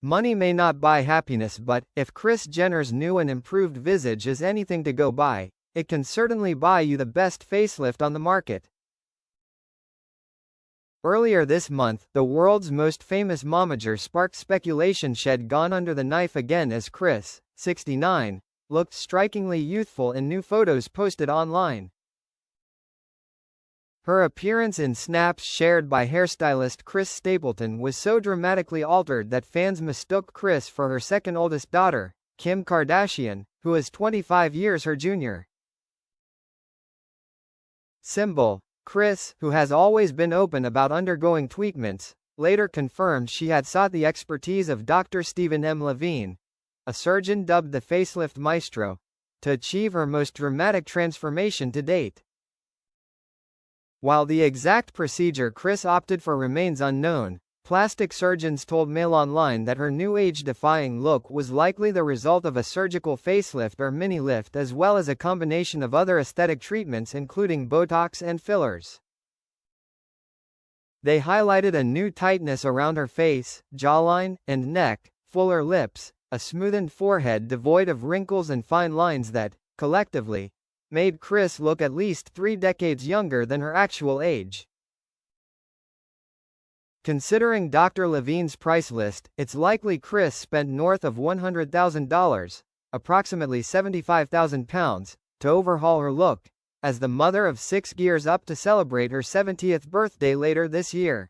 Money may not buy happiness, but if Kris Jenner's new and improved visage is anything to go by, it can certainly buy you the best facelift on the market. Earlier this month, the world's most famous momager sparked speculation she'd gone under the knife again as Kris, 69, looked strikingly youthful in new photos posted online. Her appearance in snaps shared by hairstylist Chris Stapleton was so dramatically altered that fans mistook Kris for her second oldest daughter, Kim Kardashian, who is 25 years her junior. Symbol. Kris, who has always been open about undergoing treatments, later confirmed she had sought the expertise of Dr. Stephen M. Levine, a surgeon dubbed the facelift maestro, to achieve her most dramatic transformation to date. While the exact procedure Kris opted for remains unknown, plastic surgeons told Mail Online that her new age-defying look was likely the result of a surgical facelift or mini-lift, as well as a combination of other aesthetic treatments including Botox and fillers. They highlighted a new tightness around her face, jawline, and neck, fuller lips, a smoothened forehead devoid of wrinkles and fine lines that, collectively, made Kris look at least 3 decades younger than her actual age. Considering Dr. Levine's price list, it's likely Kris spent north of $100,000, approximately £75,000, to overhaul her look, as the mother of 6 gears up to celebrate her 70th birthday later this year.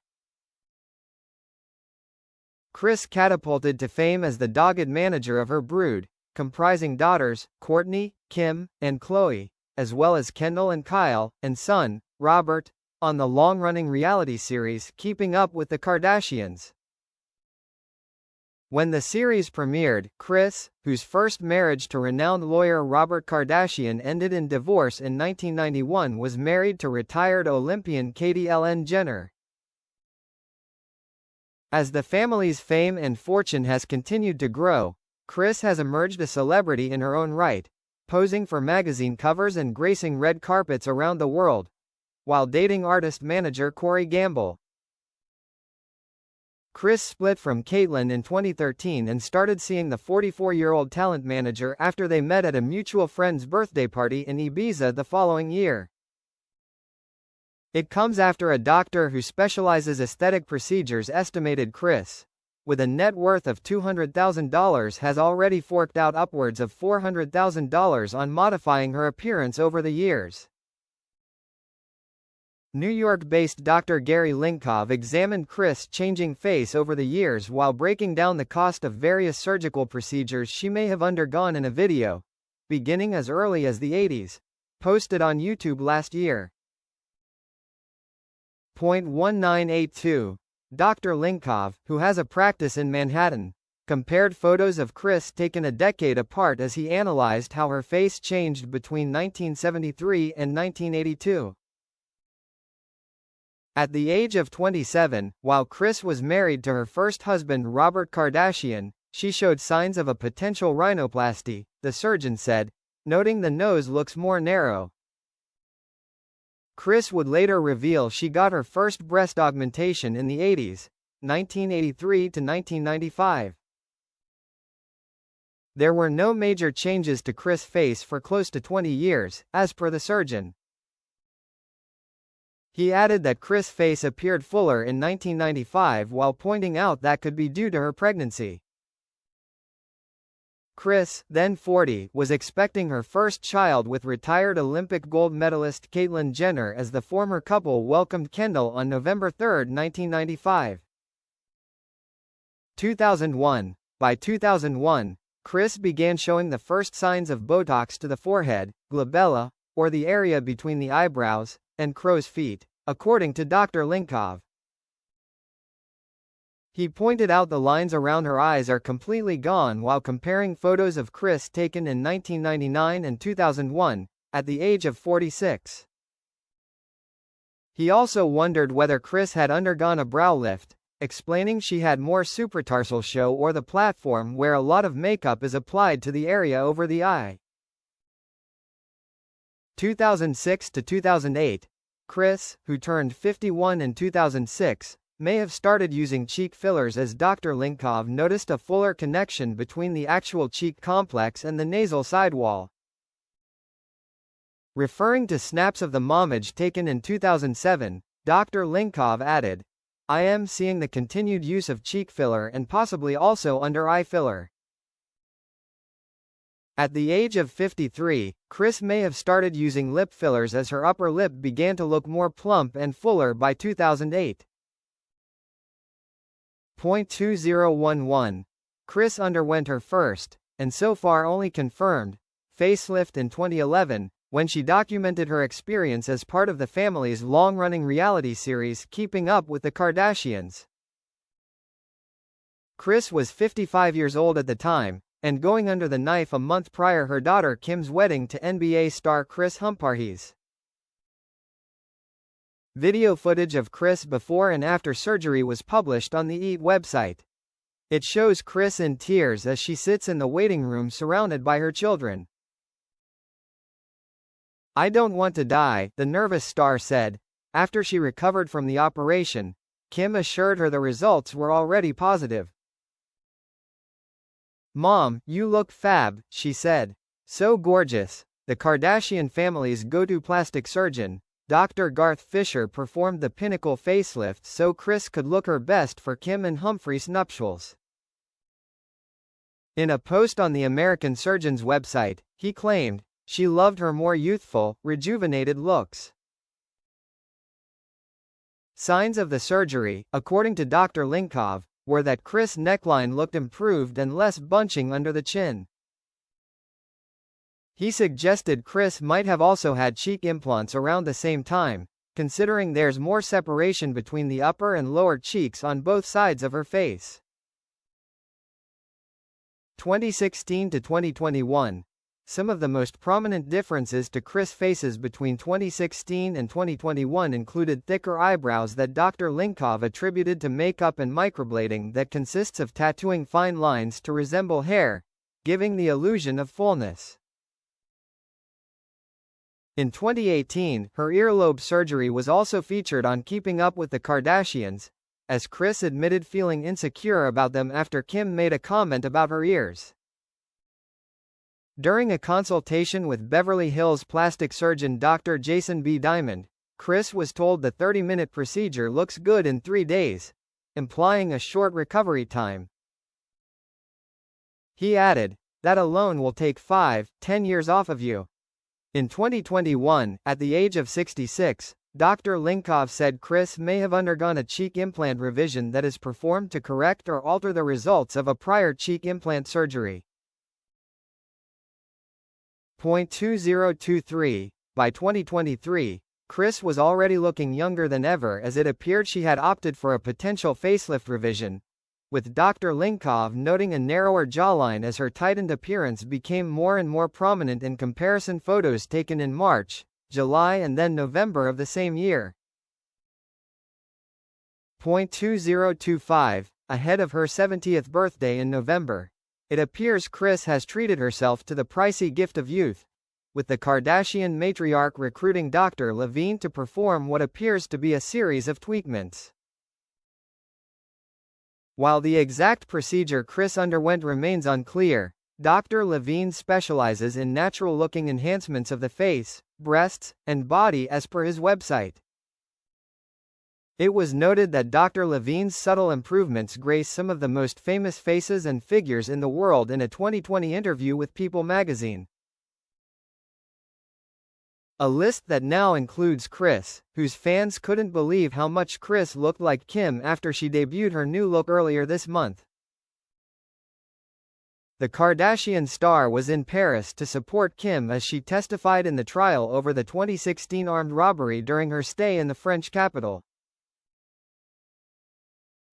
Kris catapulted to fame as the dogged manager of her brood, comprising daughters, Kourtney, Kim, and Khloe, as well as Kendall and Kyle, and son, Robert, on the long-running reality series Keeping Up with the Kardashians. When the series premiered, Kris, whose first marriage to renowned lawyer Robert Kardashian ended in divorce in 1991, was married to retired Olympian Ellen Jenner. As the family's fame and fortune has continued to grow, Kris has emerged a celebrity in her own right, posing for magazine covers and gracing red carpets around the world, while dating artist-manager Corey Gamble. Kris split from Caitlyn in 2013 and started seeing the 44-year-old talent manager after they met at a mutual friend's birthday party in Ibiza the following year. It comes after a doctor who specializes aesthetic procedures estimated Kris, with a net worth of $200,000, has already forked out upwards of $400,000 on modifying her appearance over the years. New York-based Dr. Gary Linkov examined Kris' changing face over the years while breaking down the cost of various surgical procedures she may have undergone in a video, beginning as early as the 80s, posted on YouTube last year. 1982. Dr. Linkov, who has a practice in Manhattan, compared photos of Kris taken a decade apart as he analyzed how her face changed between 1973 and 1982. At the age of 27, while Kris was married to her first husband Robert Kardashian, she showed signs of a potential rhinoplasty, the surgeon said, noting the nose looks more narrow. Kris would later reveal she got her first breast augmentation in the 80s, 1983 to 1995. There were no major changes to Kris' face for close to 20 years, as per the surgeon. He added that Kris' face appeared fuller in 1995 while pointing out that could be due to her pregnancy. Kris, then 40, was expecting her first child with retired Olympic gold medalist Caitlyn Jenner as the former couple welcomed Kendall on November 3, 1995. 2001. By 2001, Kris began showing the first signs of Botox to the forehead, glabella, or the area between the eyebrows, and crow's feet, according to Dr. Linkov. He pointed out the lines around her eyes are completely gone while comparing photos of Kris taken in 1999 and 2001, at the age of 46. He also wondered whether Kris had undergone a brow lift, explaining she had more supratarsal show or the platform where a lot of makeup is applied to the area over the eye. 2006 to 2008. Kris, who turned 51 in 2006, may have started using cheek fillers as Dr. Linkov noticed a fuller connection between the actual cheek complex and the nasal sidewall. Referring to snaps of the momage taken in 2007, Dr. Linkov added, "I am seeing the continued use of cheek filler and possibly also under eye filler." At the age of 53, Kris may have started using lip fillers as her upper lip began to look more plump and fuller by 2008. 2011. Kris underwent her first, and so far only confirmed, facelift in 2011, when she documented her experience as part of the family's long-running reality series Keeping Up with the Kardashians. Kris was 55 years old at the time, and going under the knife a month prior her daughter Kim's wedding to NBA star Kris Humphries. Video footage of Kris before and after surgery was published on the EAT website. It shows Kris in tears as she sits in the waiting room surrounded by her children. "I don't want to die," the nervous star said. After she recovered from the operation, Kim assured her the results were already positive. "Mom, you look fab," she said. "So gorgeous." The Kardashian family's go-to plastic surgeon, Dr. Garth Fisher, performed the pinnacle facelift so Kris could look her best for Kim and Humphries' nuptials. In a post on the American Surgeon's website, he claimed, "She loved her more youthful, rejuvenated looks." Signs of the surgery, according to Dr. Linkov, were that Kris' neckline looked improved and less bunching under the chin. He suggested Kris might have also had cheek implants around the same time, considering there's more separation between the upper and lower cheeks on both sides of her face. 2016 to 2021. Some of the most prominent differences to Kris' faces between 2016 and 2021 included thicker eyebrows that Dr. Linkov attributed to makeup and microblading that consists of tattooing fine lines to resemble hair, giving the illusion of fullness. In 2018, her earlobe surgery was also featured on Keeping Up with the Kardashians, as Kris admitted feeling insecure about them after Kim made a comment about her ears. During a consultation with Beverly Hills plastic surgeon Dr. Jason B. Diamond, Kris was told the 30-minute procedure looks good in 3 days, implying a short recovery time. He added, "That alone will take 5-10 years off of you." In 2021, at the age of 66, Dr. Linkov said Kris may have undergone a cheek implant revision that is performed to correct or alter the results of a prior cheek implant surgery. 2023. By 2023, Kris was already looking younger than ever as it appeared she had opted for a potential facelift revision, with Dr. Linkov noting a narrower jawline as her tightened appearance became more and more prominent in comparison photos taken in March, July and then November of the same year. 2025. Ahead of her 70th birthday in November, it appears Kris has treated herself to the pricey gift of youth, with the Kardashian matriarch recruiting Dr. Levine to perform what appears to be a series of tweakments. While the exact procedure Kris underwent remains unclear, Dr. Levine specializes in natural-looking enhancements of the face, breasts, and body as per his website. It was noted that Dr. Levine's subtle improvements grace some of the most famous faces and figures in the world in a 2020 interview with People magazine. A list that now includes Kris, whose fans couldn't believe how much Kris looked like Kim after she debuted her new look earlier this month. The Kardashian star was in Paris to support Kim as she testified in the trial over the 2016 armed robbery during her stay in the French capital.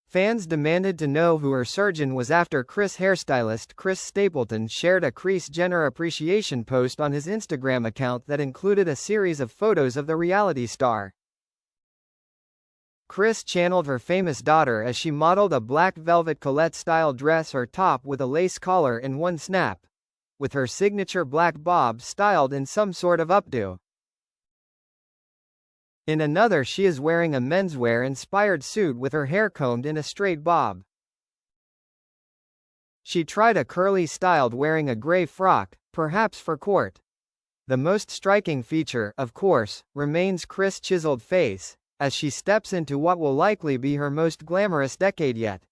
Fans demanded to know who her surgeon was after Kris hairstylist Chris Stapleton shared a Kris Jenner appreciation post on his Instagram account that included a series of photos of the reality star. Kris channeled her famous daughter as she modeled a black velvet Colette-style dress or top with a lace collar in one snap, with her signature black bob styled in some sort of updo. In another she is wearing a menswear-inspired suit with her hair combed in a straight bob. She tried a curly styled wearing a gray frock, perhaps for court. The most striking feature, of course, remains Kris' chiseled face, as she steps into what will likely be her most glamorous decade yet.